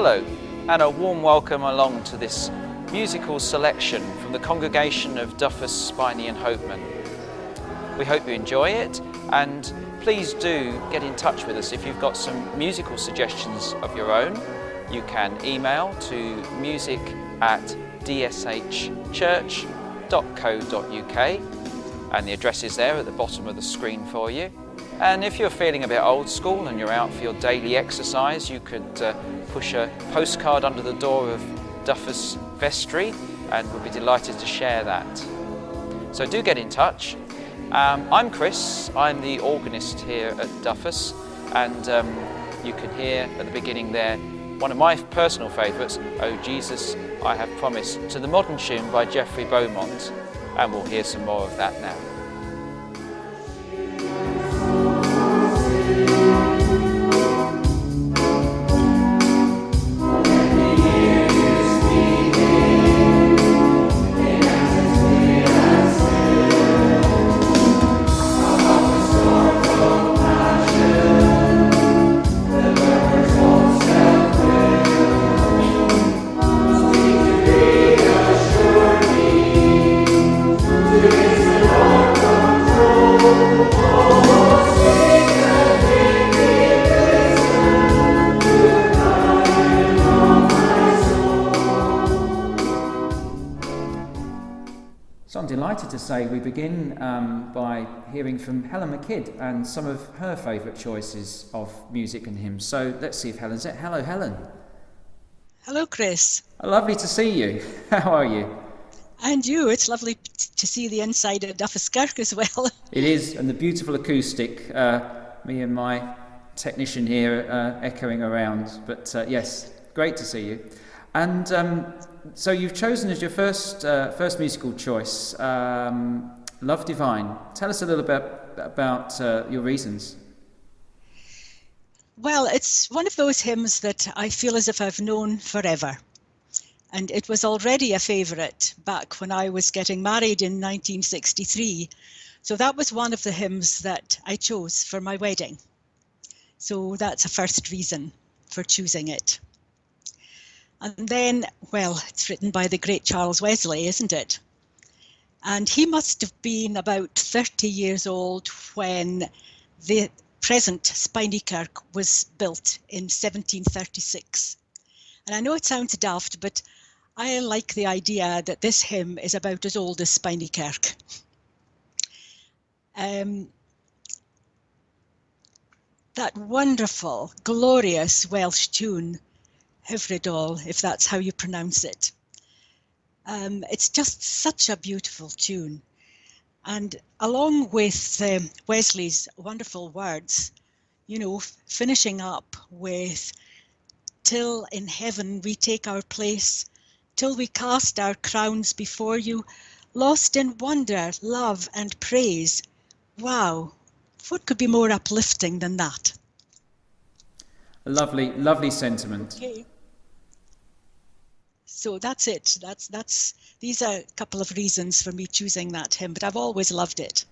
Hello, and a warm welcome along to this musical selection from the congregation of Duffus, Spynie and Hopeman. We hope you enjoy it, and please do get in touch with us if you've got some musical suggestions of your own. You can email to music@dshchurch.co.uk, and the address is there at the bottom of the screen for you. And if you're feeling a bit old school and you're out for your daily exercise, you could push a postcard under the door of Duffus Vestry, and we'll be delighted to share that. So do get in touch. I'm Chris, I'm the organist here at Duffus, and you can hear at the beginning there one of my personal favourites, "Oh Jesus, I Have Promised," to the modern tune by Geoffrey Beaumont, and we'll hear some more of that now. So I'm delighted to say we begin by hearing from Helen McKidd and some of her favourite choices of music and hymns. So let's see if Helen's it. Hello, Helen. Hello, Chris. Lovely to see you. How are you? And you. It's lovely to see the inside of Duffus Kirk as well. It is, and the beautiful acoustic, me and my technician here echoing around. But yes, great to see you. And so you've chosen as your first musical choice, Love Divine. Tell us a little bit about your reasons. Well, it's one of those hymns that I feel as if I've known forever. And it was already a favourite back when I was getting married in 1963. So that was one of the hymns that I chose for my wedding. So that's a first reason for choosing it. And then, well, it's written by the great Charles Wesley, isn't it? And he must have been about 30 years old when the present Spynie Kirk was built in 1736. And I know it sounds daft, but I like the idea that this hymn is about as old as Spynie Kirk. That wonderful, glorious Welsh tune, Hyfrydol, if that's how you pronounce it. It's just such a beautiful tune. And along with Wesley's wonderful words, you know, finishing up with, "Till in heaven we take our place, till we cast our crowns before you, lost in wonder, love and praise." Wow, what could be more uplifting than that? A lovely, lovely sentiment. Okay. So that's it. These are a couple of reasons for me choosing that hymn, but I've always loved it.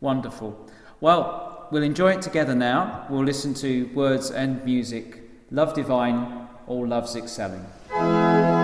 Wonderful. Well, we'll enjoy it together now. We'll listen to words and music. Love Divine, all loves excelling. Amen.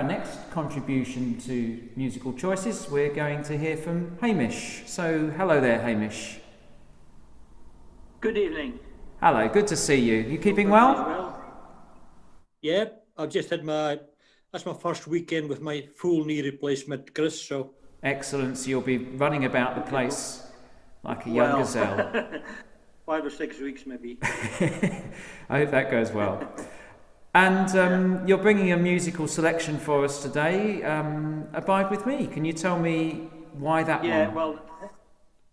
next contribution to Musical Choices, we're going to hear from Hamish. So, hello there, Hamish. Good evening. Hello, good to see you. You keeping well? Yeah, I've just had that's my first weekend with my full knee replacement, Chris, so... Excellent, so you'll be running about the place like a young gazelle. 5 or 6 weeks, maybe. I hope that goes well. And you're bringing a musical selection for us today, Abide With Me. Can you tell me why that one? Yeah, well,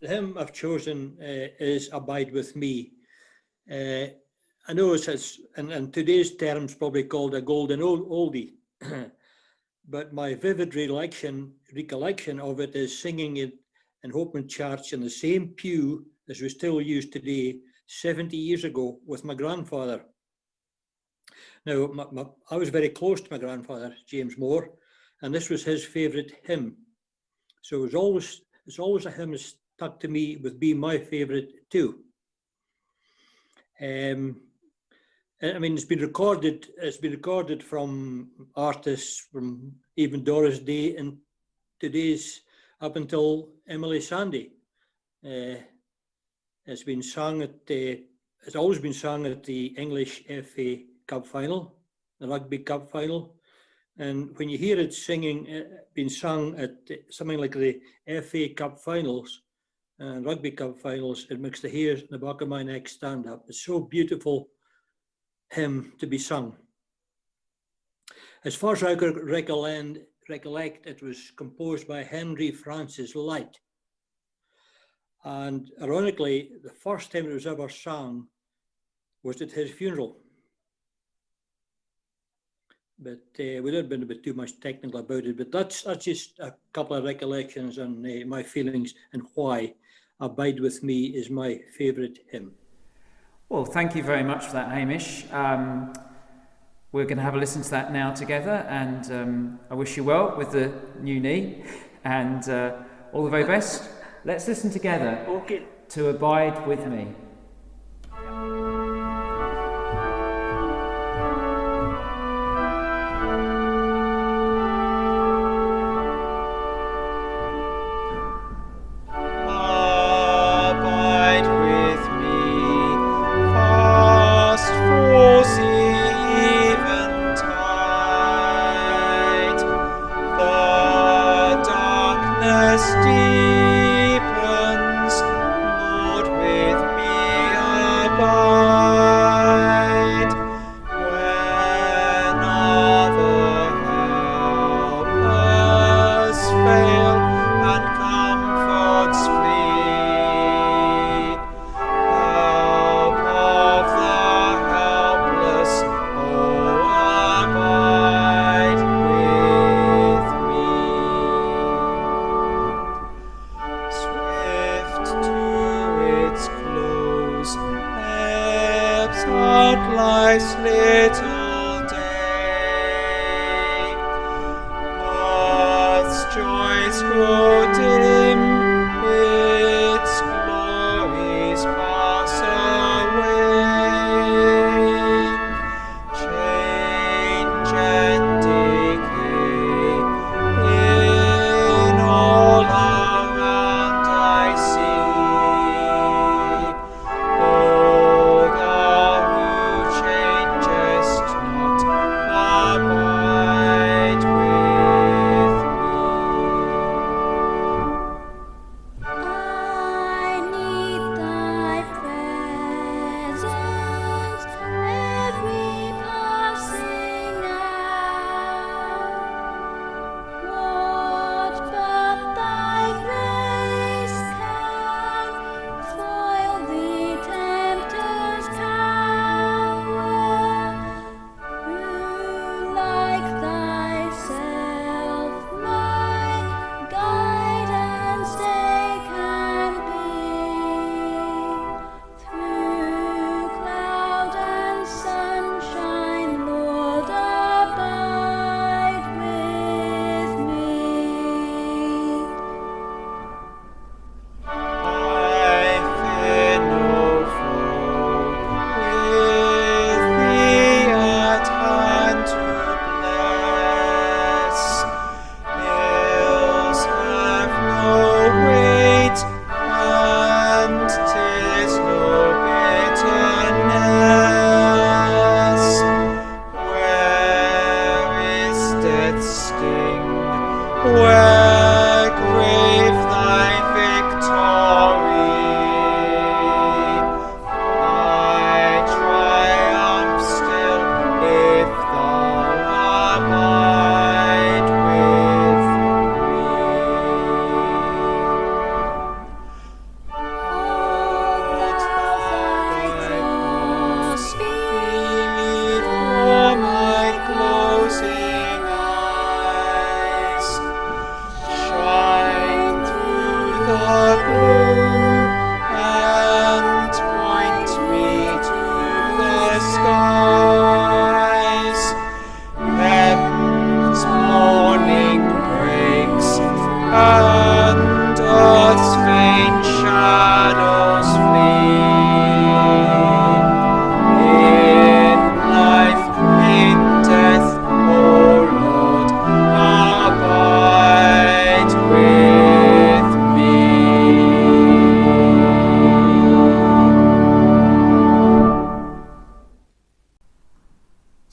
the hymn I've chosen is Abide With Me. I know it's in today's terms probably called a golden oldie, but my vivid recollection of it is singing it in Hopeman Church in the same pew as we still use today, 70 years ago with my grandfather. Now, I was very close to my grandfather, James Moore, and this was his favourite hymn. So it's always a hymn that stuck to me with being my favourite too. I mean, it's been recorded from artists from even Doris Day and today's up until Emily Sandé. It's been sung it's always been sung at the English FA Cup final, the Rugby Cup final. And when you hear it being sung at something like the FA Cup finals and Rugby Cup finals, it makes the hairs in the back of my neck stand up. It's so beautiful hymn to be sung. As far as I could recollect, it was composed by Henry Francis Lyte. And ironically, the first time it was ever sung was at his funeral. But we don't been a bit too much technical about it, but that's just a couple of recollections and my feelings and why Abide With Me is my favourite hymn. Well, thank you very much for that, Hamish. We're going to have a listen to that now together, and I wish you well with the new knee, and all the very best. Let's listen together to Abide With Me.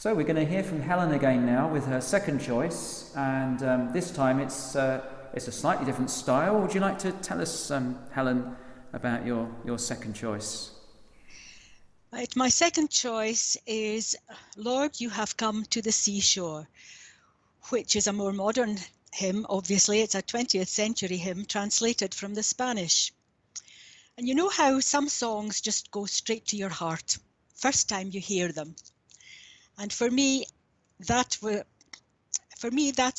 So we're going to hear from Helen again now with her second choice, and this time it's a slightly different style. Would you like to tell us, Helen, about your second choice? Right, my second choice is Lord, You Have Come to the Seashore, which is a more modern hymn. Obviously, it's a 20th century hymn translated from the Spanish. And you know how some songs just go straight to your heart first time you hear them. And for me, that's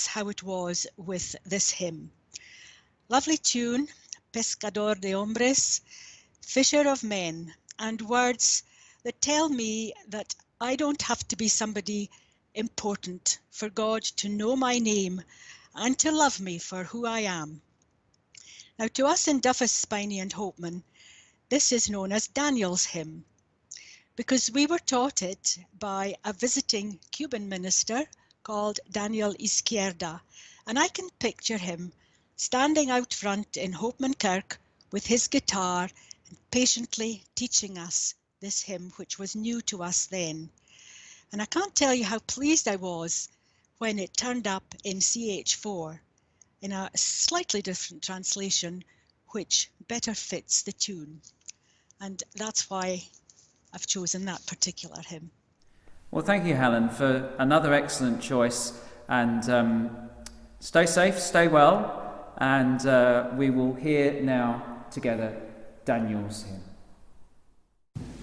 how it was with this hymn. Lovely tune, Pescador de Hombres, Fisher of Men, and words that tell me that I don't have to be somebody important for God to know my name and to love me for who I am. Now, to us in Duffus, Spynie and Hopeman, this is known as Daniel's hymn, because we were taught it by a visiting Cuban minister called Daniel Izquierda, and I can picture him standing out front in Hopeman Kirk with his guitar and patiently teaching us this hymn, which was new to us then. And I can't tell you how pleased I was when it turned up in CH4 in a slightly different translation, which better fits the tune. And that's why I've chosen that particular hymn. Well, thank you, Helen, for another excellent choice. And stay safe, stay well, and we will hear now together Daniel's hymn.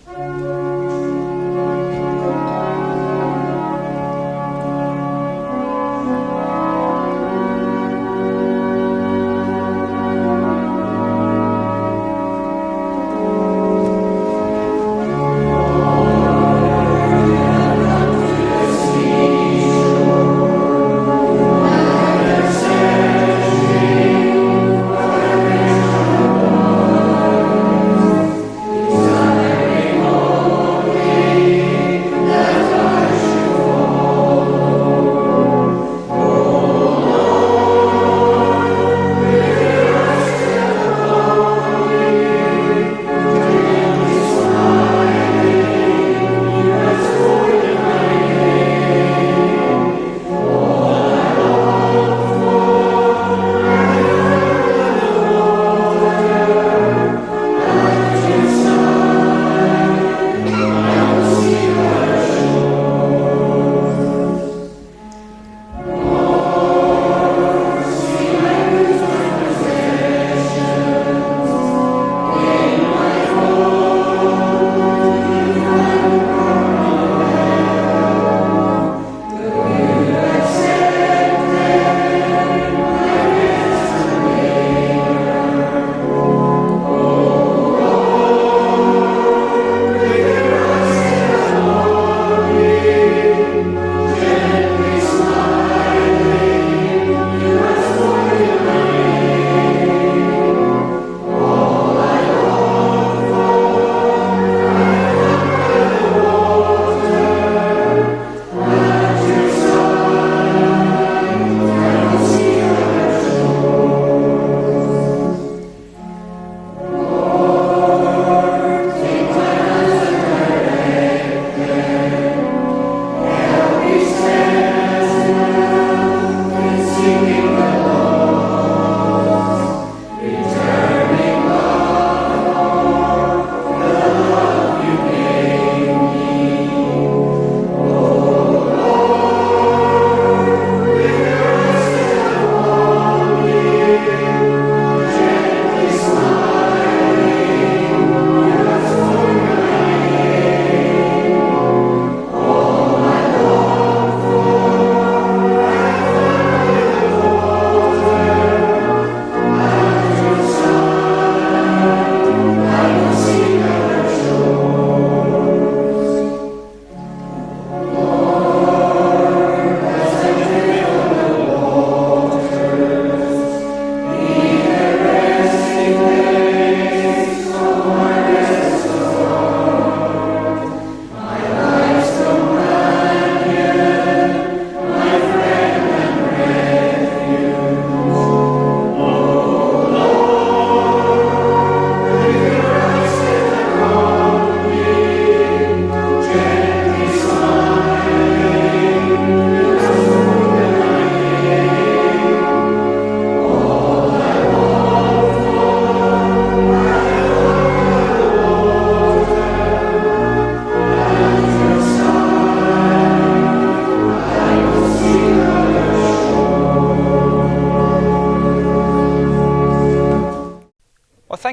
Oh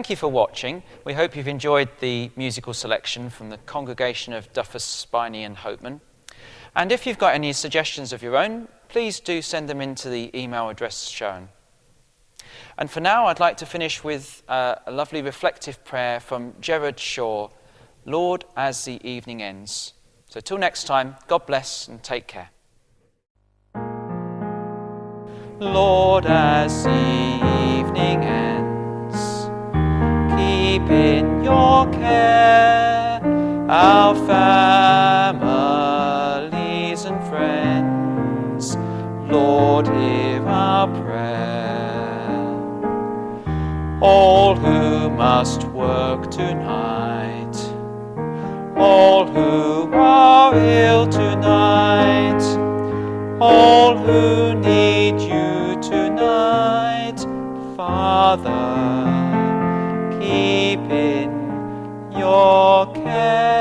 thank you for watching. We hope you've enjoyed the musical selection from the congregation of Duffus, Spynie and Hopeman. And if you've got any suggestions of your own, please do send them in to the email address shown. And for now, I'd like to finish with a lovely reflective prayer from Gerard Shaw, Lord, as the evening ends. So till next time, God bless and take care. Lord, as the evening ends, keep in your care our families and friends. Lord, hear our prayer. All who must work tonight, all who are ill tonight, all who need you tonight, Father, keep in your care.